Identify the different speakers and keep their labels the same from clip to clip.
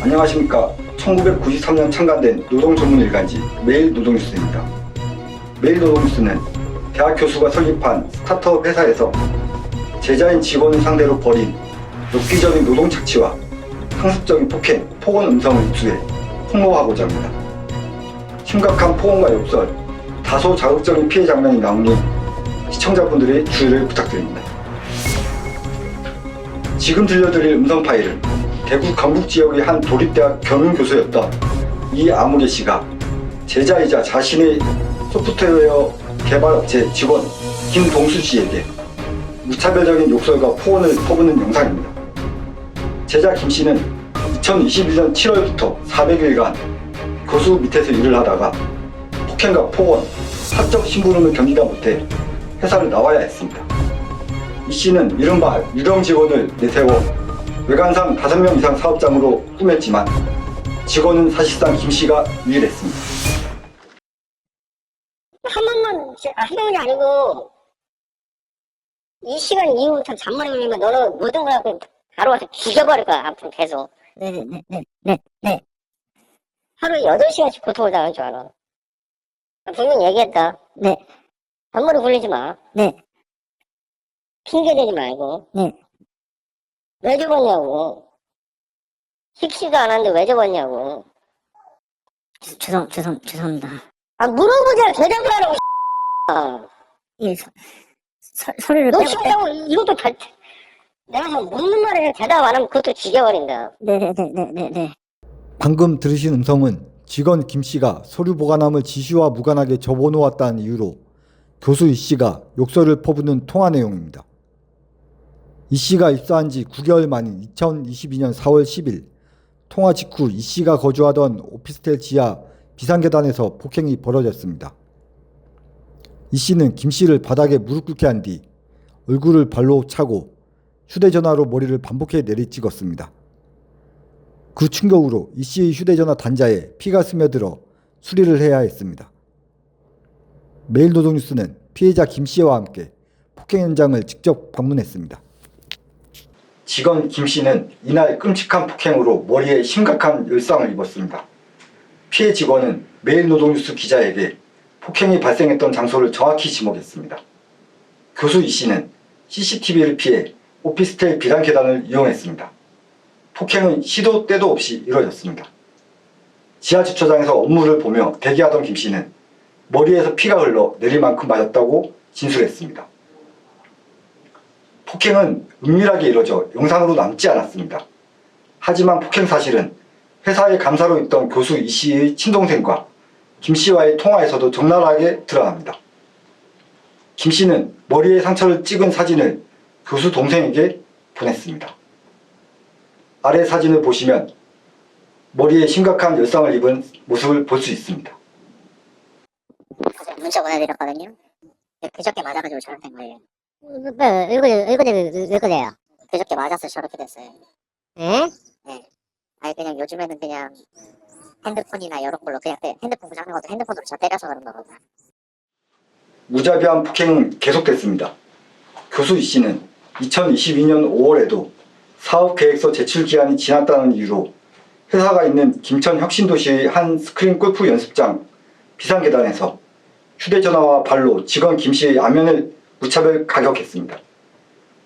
Speaker 1: 안녕하십니까. 1993년 창간된 노동 전문 일간지 매일노동뉴스입니다. 매일노동뉴스는 대학 교수가 설립한 스타트업 회사에서 제자인 직원을 상대로 벌인 엽기적인 노동 착취와 상습적인 폭행, 폭언 음성을 입수해 폭로하고자 합니다. 심각한 폭언과 욕설, 다소 자극적인 피해 장면이 나오니 시청자분들의 주의를 부탁드립니다. 지금 들려드릴 음성 파일은 대구 강북 지역의 한 도립대학 경영교수였던 이아무개 씨가 제자이자 자신의 소프트웨어 개발업체 직원 김동수 씨에게 무차별적인 욕설과 폭언을 퍼붓는 영상입니다. 제자 김 씨는 2021년 7월부터 400일간 교수 밑에서 일을 하다가 폭행과 폭언, 사적 심부름을 견디다 못해 회사를 나와야 했습니다. 이 씨는 이른바 유령 직원을 내세워 외관상 5명 이상 사업장으로 꾸몄지만 직원은 사실상 김 씨가 유일했습니다.
Speaker 2: 한 번이 아니고 이 시간 이후부터 잔머리 울리면 너는 모든 걸 갖고 바로 와서 죽여버릴 거야. 앞으로 계속. 네. 하루에 8시간씩 고통을 당할 줄 알아. 분명히 얘기했다. 네. 잔머리 굴리지 마. 네. 핑계 대지 말고. 네. 왜 죽었냐고. 식시도 안 하는데 왜 죽었냐고.
Speaker 3: 죄송합니다.
Speaker 2: 아, 물어보자. 대답을 하라고.
Speaker 3: 예, 소리를
Speaker 2: 너
Speaker 3: 빼고.
Speaker 2: 죽다고 이것도 다, 내가 묻는 말에 대답 안 하면 그것도 죽여버린다.
Speaker 3: 네.
Speaker 1: 방금 들으신 음성은 직원 김 씨가 서류 보관함을 지시와 무관하게 접어놓았다는 이유로 교수 이 씨가 욕설을 퍼붓는 통화 내용입니다. 이 씨가 입사한 지 9개월 만인 2022년 4월 10일 통화 직후 이 씨가 거주하던 오피스텔 지하 비상계단에서 폭행이 벌어졌습니다. 이 씨는 김 씨를 바닥에 무릎 꿇게 한 뒤 얼굴을 발로 차고 휴대전화로 머리를 반복해 내리찍었습니다. 그 충격으로 이 씨의 휴대전화 단자에 피가 스며들어 수리를 해야 했습니다. 매일노동뉴스는 피해자 김 씨와 함께 폭행 현장을 직접 방문했습니다. 직원 김 씨는 이날 끔찍한 폭행으로 머리에 심각한 열상을 입었습니다. 피해 직원은 매일노동뉴스 기자에게 폭행이 발생했던 장소를 정확히 지목했습니다. 교수 이 씨는 CCTV를 피해 오피스텔 비단 계단을 이용했습니다. 폭행은 시도 때도 없이 이루어졌습니다. 지하 주차장에서 업무를 보며 대기하던 김 씨는 머리에서 피가 흘러 내릴 만큼 맞았다고 진술했습니다. 폭행은 은밀하게 이루어져 영상으로 남지 않았습니다. 하지만 폭행 사실은 회사의 감사로 있던 교수 이 씨의 친동생과 김 씨와의 통화에서도 적나라하게 드러납니다. 김 씨는 머리에 상처를 찍은 사진을 교수 동생에게 보냈습니다. 아래 사진을 보시면 머리에 심각한 열상을 입은 모습을 볼 수 있습니다.
Speaker 3: 문자 보내드렸거든요. 그저께 맞아가지고 저렇게 된 거예요.
Speaker 2: 왜 그래요?
Speaker 3: 그저께 맞아서 저렇게 됐어요.
Speaker 2: 예?
Speaker 3: 네. 아니 그냥 요즘에는 그냥 핸드폰이나 이런 걸로 그냥 핸드폰 고장난 것도 핸드폰으로 저 때려서 그런 거거든요.
Speaker 1: 무자비한 폭행은 계속됐습니다. 교수 이 씨는 2022년 5월에도 사업계획서 제출 기한이 지났다는 이유로 회사가 있는 김천 혁신도시의 한 스크린 골프 연습장 비상계단에서 휴대전화와 발로 직원 김 씨의 안면을 무차별 가격했습니다.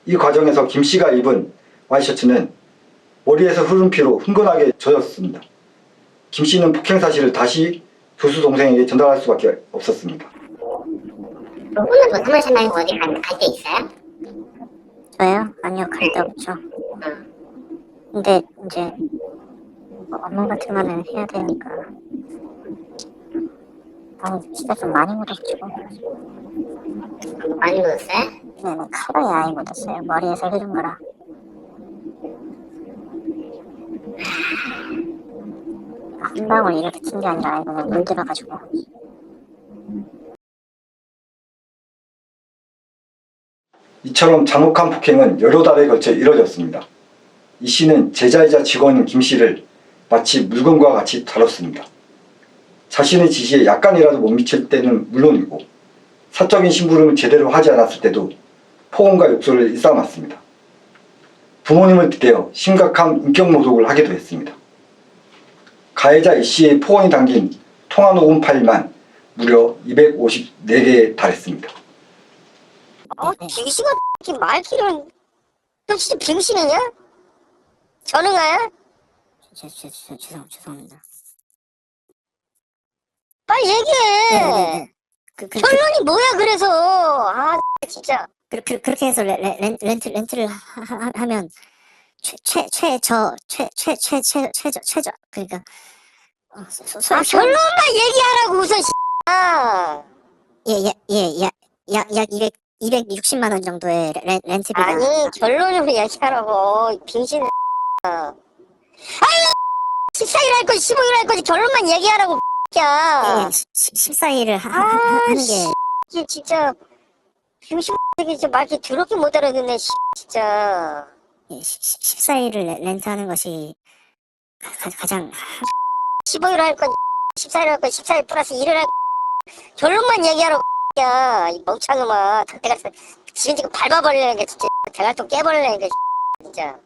Speaker 1: 이 과정에서 김 씨가 입은 와이셔츠는 머리에서 흐른 피로 흥건하게 젖었습니다. 김 씨는 폭행 사실을 다시 교수 동생에게 전달할 수밖에 없었습니다.
Speaker 2: 오늘 뭐 사무실 말고 어디 갈 데 있어요?
Speaker 3: 저요? 아니요, 갈 데 없죠. 근데 이제 뭐 업무 같은 거는 해야 되니까. 진짜 좀 많이 묻었죠.
Speaker 2: 많이 묻었어요?
Speaker 3: 네네, 칼에 아예 묻었어요. 머리에서 흐른 거라. 한 방울 이렇게 튄 게 아니라 그냥 물들어가지고.
Speaker 1: 이처럼 잔혹한 폭행은 여러 달에 걸쳐 이뤄졌습니다. 이 씨는 제자이자 직원인 김 씨를 마치 물건과 같이 다뤘습니다. 자신의 지시에 약간이라도 못 미칠 때는 물론이고 사적인 심부름을 제대로 하지 않았을 때도 폭언과 욕설을 일삼았습니다. 부모님을 빗대어 심각한 인격 모독을 하기도 했습니다. 가해자 A씨의 폭언이 담긴 통화 녹음 파일만 무려 254개에 달했습니다.
Speaker 2: 귀신아 이렇게 말귀를 너 진짜 병신이냐? 전응아야?
Speaker 3: 죄송합니다.
Speaker 2: 빨리 얘기해. 결론이 뭐야 그래서? 아 진짜.
Speaker 3: 그렇게 해서 렌트를 하면 최저 그러니까
Speaker 2: 결론만 얘기하라고 우선
Speaker 3: 약 260만 원 정도의 렌트비가.
Speaker 2: 아니 결론으로 얘기하라고 빙신. 아유 14일 할 거지 15일 할 거지 결론만 얘기하라고 야.
Speaker 3: 14일을 하는 게
Speaker 2: 이게 진짜 병신 되게 진짜 말귀 더럽게 못 알아듣네 진짜.
Speaker 3: 14일을 렌트하는 것이 가장
Speaker 2: 15일 할 거지 14일 할 거지 14일 플러스 1을 할 거지 결론만 얘기하라고 야이 멍청이마. 내가 지금 밟아버리려니까 진짜 대갈통 깨버리려니까 진짜.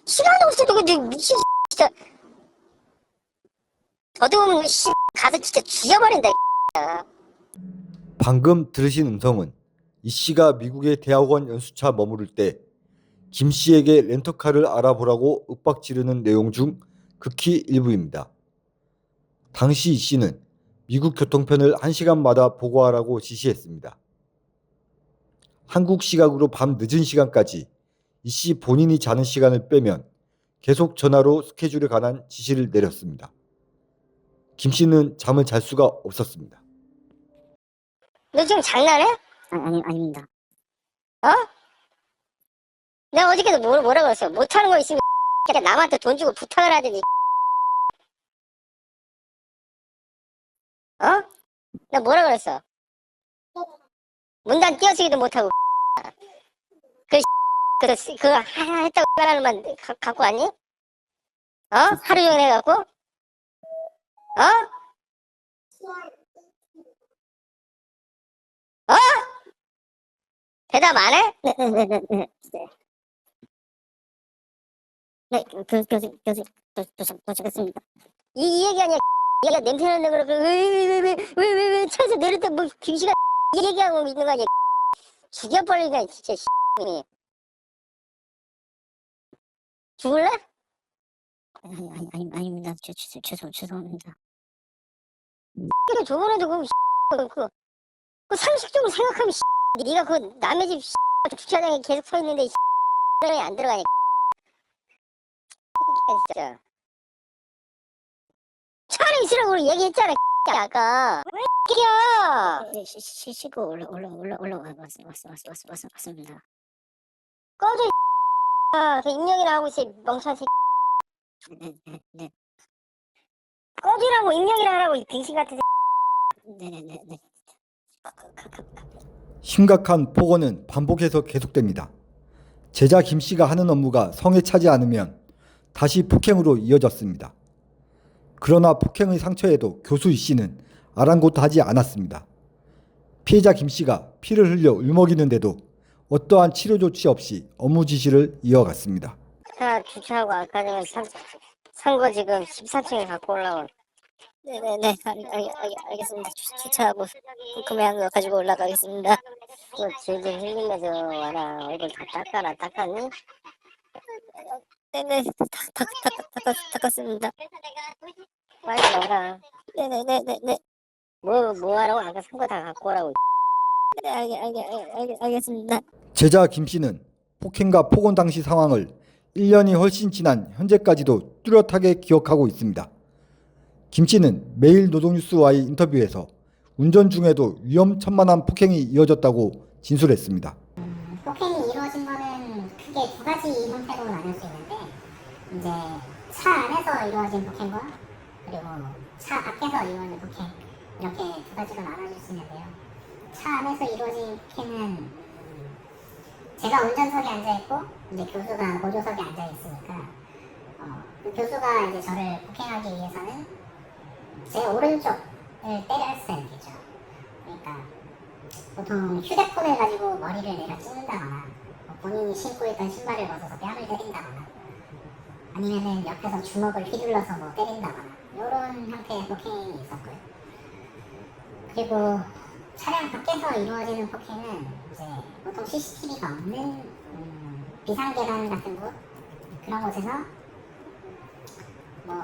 Speaker 2: 시간 없어 근데 미친 진짜. 더더우면 가서 진짜 죽여버린다.
Speaker 1: 방금 들으신 음성은 이 씨가 미국의 대학원 연수차 머무를 때 김 씨에게 렌터카를 알아보라고 윽박 지르는 내용 중 극히 일부입니다. 당시 이 씨는 미국 교통편을 1시간마다 보고하라고 지시했습니다. 한국 시각으로 밤 늦은 시간까지 이 씨 본인이 자는 시간을 빼면 계속 전화로 스케줄에 관한 지시를 내렸습니다. 김 씨는 잠을 잘 수가 없었습니다.
Speaker 2: 너 지금 장난해?
Speaker 3: 아닙니다.
Speaker 2: 어? 내가 어저께도 뭐라 그랬어? 못하는 거 있으면 남한테 돈 주고 부탁을 하더니 어? 나 뭐라 그랬어? 문단 띄어쓰기도 못하고 그거 하나 했다고 하나는 만 갖고 왔니? 어? 하루 종일 해갖고? 어? 어? 대답 안 해?
Speaker 3: 네, 도착했습니다.
Speaker 2: 이 얘기 아니야. 얘가 냄새 나는 거라고 왜 차에서 내릴 때 뭐 귀신아 이 얘기하고 있는 거 아니야. 죽여버리니까 진짜 이 죽을래?
Speaker 3: 아닙니다. 죄송합니다.
Speaker 2: 그래 저번에도 그 상식적으로 생각하면 네가 그 남의 집 주차장에 계속 서 있는데 이 안 들어가니까 진짜 차 안에 있으라고 얘기했잖아 아까. 왜
Speaker 3: 쉬고 왔습니다.
Speaker 2: 꺼져 그 임명이나 하고 있어 멍청한 새끼.
Speaker 3: 네.
Speaker 2: 꺼지라고 임명이나 하라고 이 빙신 같은 새끼.
Speaker 3: 네.
Speaker 1: 심각한 폭언은 반복해서 계속됩니다. 제자 김 씨가 하는 업무가 성에 차지 않으면 다시 폭행으로 이어졌습니다. 그러나 폭행의 상처에도 교수 이 씨는 아랑곳하지 않았습니다. 피해자 김 씨가 피를 흘려 울먹이는데도 어떠한 치료 조치 없이 업무 지시를 이어갔습니다.
Speaker 2: 차 주차하고 아까 전에 산 거 지금 14층에 갖고 올라온.
Speaker 3: 네네네. 알겠습니다. 주차하고 구매한 거 가지고 올라가겠습니다.
Speaker 2: 또 질질 흘리면서 와라. 얼굴 다 닦았니?
Speaker 3: 네네. 닦았습니다.
Speaker 2: 빨리 와라.
Speaker 3: 네네네네.
Speaker 2: 뭐 하라고 아까 산 거 다 갖고 오라고.
Speaker 3: 네, 알겠습니다.
Speaker 1: 제자 김 씨는 폭행과 폭언 당시 상황을 1년이 훨씬 지난 현재까지도 뚜렷하게 기억하고 있습니다. 김 씨는 매일 노동뉴스와의 인터뷰에서 운전 중에도 위험천만한 폭행이 이어졌다고 진술했습니다.
Speaker 4: 폭행이 이루어진 거는 크게 두 가지 형태로 나눌 수 있는데, 이제 차 안에서 이루어진 폭행과 그리고 차 밖에서 이루어진 폭행, 이렇게 두 가지로 나눠질 수 있는데요. 차 안에서 이루어진 폭행은 제가 운전석에 앉아있고 이제 교수가 보조석에 앉아있으니까 그 교수가 이제 저를 폭행하기 위해서는 제 오른쪽을 때렸어야 되죠. 그러니까 보통 휴대폰을 가지고 머리를 내려 찢는다거나 본인이 신고 있던 신발을 벗어서 뺨을 때린다거나 아니면은 옆에서 주먹을 휘둘러서 뭐 때린다거나 이런 형태의 폭행이 있었고요. 그리고 차량 밖에서 이루어지는 폭행은 이제 보통 CCTV가 없는 비상계단 같은 곳 그런 곳에서 뭐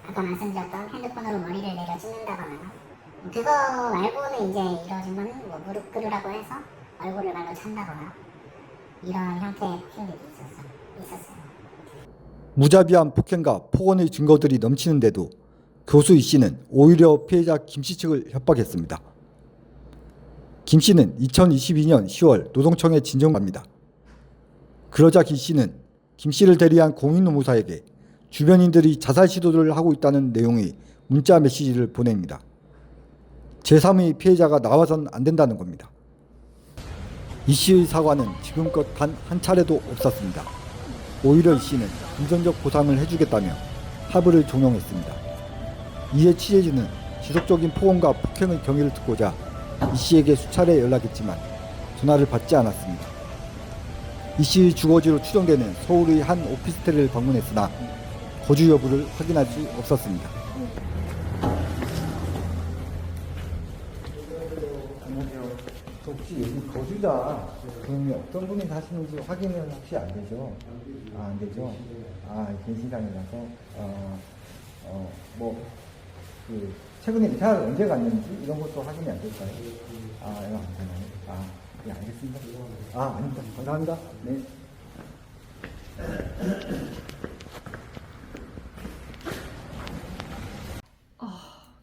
Speaker 4: 아까 말씀드렸던 핸드폰으로 머리를 내려 찍는다거나 그거 말고는 이제 이루어진 거는 뭐 무릎 꿇으라고 해서 얼굴을 말로 찬다거나 이런 형태의 폭행들이 있었어요.
Speaker 1: 무자비한 폭행과 폭언의 증거들이 넘치는데도 교수 이 씨는 오히려 피해자 김 씨 측을 협박했습니다. 김 씨는 2022년 10월 노동청에 진정합니다. 그러자 김 씨는 김 씨를 대리한 공인노무사에게 주변인들이 자살 시도를 하고 있다는 내용의 문자 메시지를 보냅니다. 제3의 피해자가 나와선 안 된다는 겁니다. 이 씨의 사과는 지금껏 단 한 차례도 없었습니다. 오히려 이 씨는 금전적 보상을 해주겠다며 하부를 종용했습니다. 이에 취재진은 지속적인 폭언과 폭행의 경위를 듣고자 이 씨에게 수차례 연락했지만 전화를 받지 않았습니다. 이 씨의 주거지로 추정되는 서울의 한 오피스텔을 방문했으나 거주 여부를 확인할 수 없었습니다. 안녕하세요. 혹시 여기 거주자 분이 어떤 분이 사시는지 확인은 혹시 안 되죠? 안 되죠? 개신상이라서 최근에 이사를 언제 갔는지 이런 것도 확인이 안 될까요? 이거 안 되나요? 네, 알겠습니다. 아닙니다. 감사합니다. 네.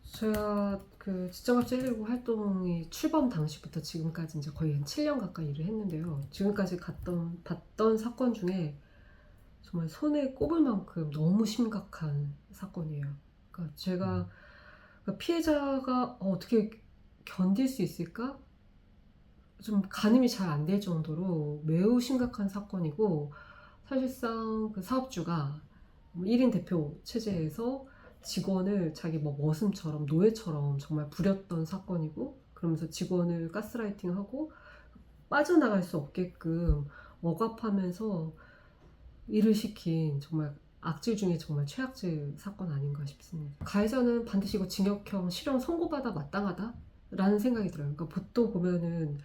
Speaker 5: 제가 그 지정학 찔리고 활동이 출범 당시부터 지금까지 이제 거의 한 7년 가까이 일을 했는데요. 지금까지 봤던 사건 중에 정말 손에 꼽을 만큼 너무 심각한 사건이에요. 그러니까 제가 피해자가 어떻게 견딜 수 있을까? 좀 가늠이 잘 안 될 정도로 매우 심각한 사건이고, 사실상 그 사업주가 1인 대표 체제에서 직원을 자기 뭐 머슴처럼 노예처럼 정말 부렸던 사건이고, 그러면서 직원을 가스라이팅하고 빠져나갈 수 없게끔 억압하면서 일을 시킨 정말 악질 중에 정말 최악질 사건 아닌가 싶습니다. 가해자는 반드시 이거 징역형 실형 선고받아 마땅하다라는 생각이 들어요. 그러니까 보통 보면은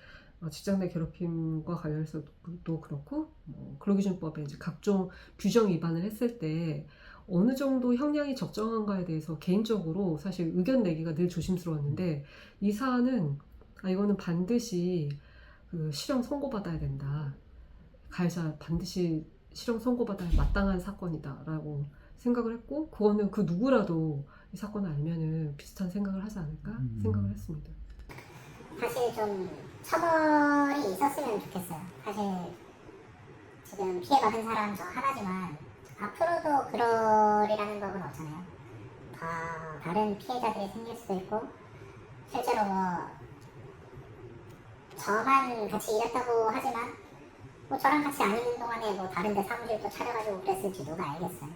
Speaker 5: 직장 내 괴롭힘과 관련해서도 그렇고 근로기준법에 이제 각종 규정 위반을 했을 때 어느 정도 형량이 적정한가에 대해서 개인적으로 사실 의견 내기가 늘 조심스러웠는데, 이 사안은 이거는 반드시 그 실형 선고받아야 된다, 가해자 반드시 실형 선고받아야 마땅한 사건이다라고 생각을 했고, 그거는 그 누구라도 이 사건을 알면은 비슷한 생각을 하지 않을까 생각을 했습니다.
Speaker 4: 사실 좀 처벌이 있었으면 좋겠어요. 사실 지금 피해받은 사람 저 하나지만 앞으로도 그러리라는 법은 없잖아요. 다른 피해자들이 생길 수도 있고, 실제로 저만 같이 일했다고 하지만 저랑 같이 안 있는 동안에 다른 데 사무실도 차려가지고 그랬을지 누가 알겠어요.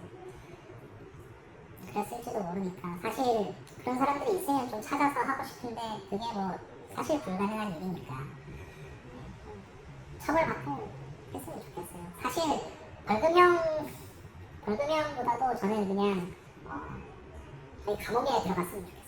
Speaker 4: 그랬을지도 모르니까 사실 그런 사람들이 있으면 좀 찾아서 하고 싶은데 그게 사실 불가능한 일이니까 처벌받고 했으면 좋겠어요. 사실 벌금형보다도 저는 그냥 거의 감옥에 들어갔으면 좋겠어요.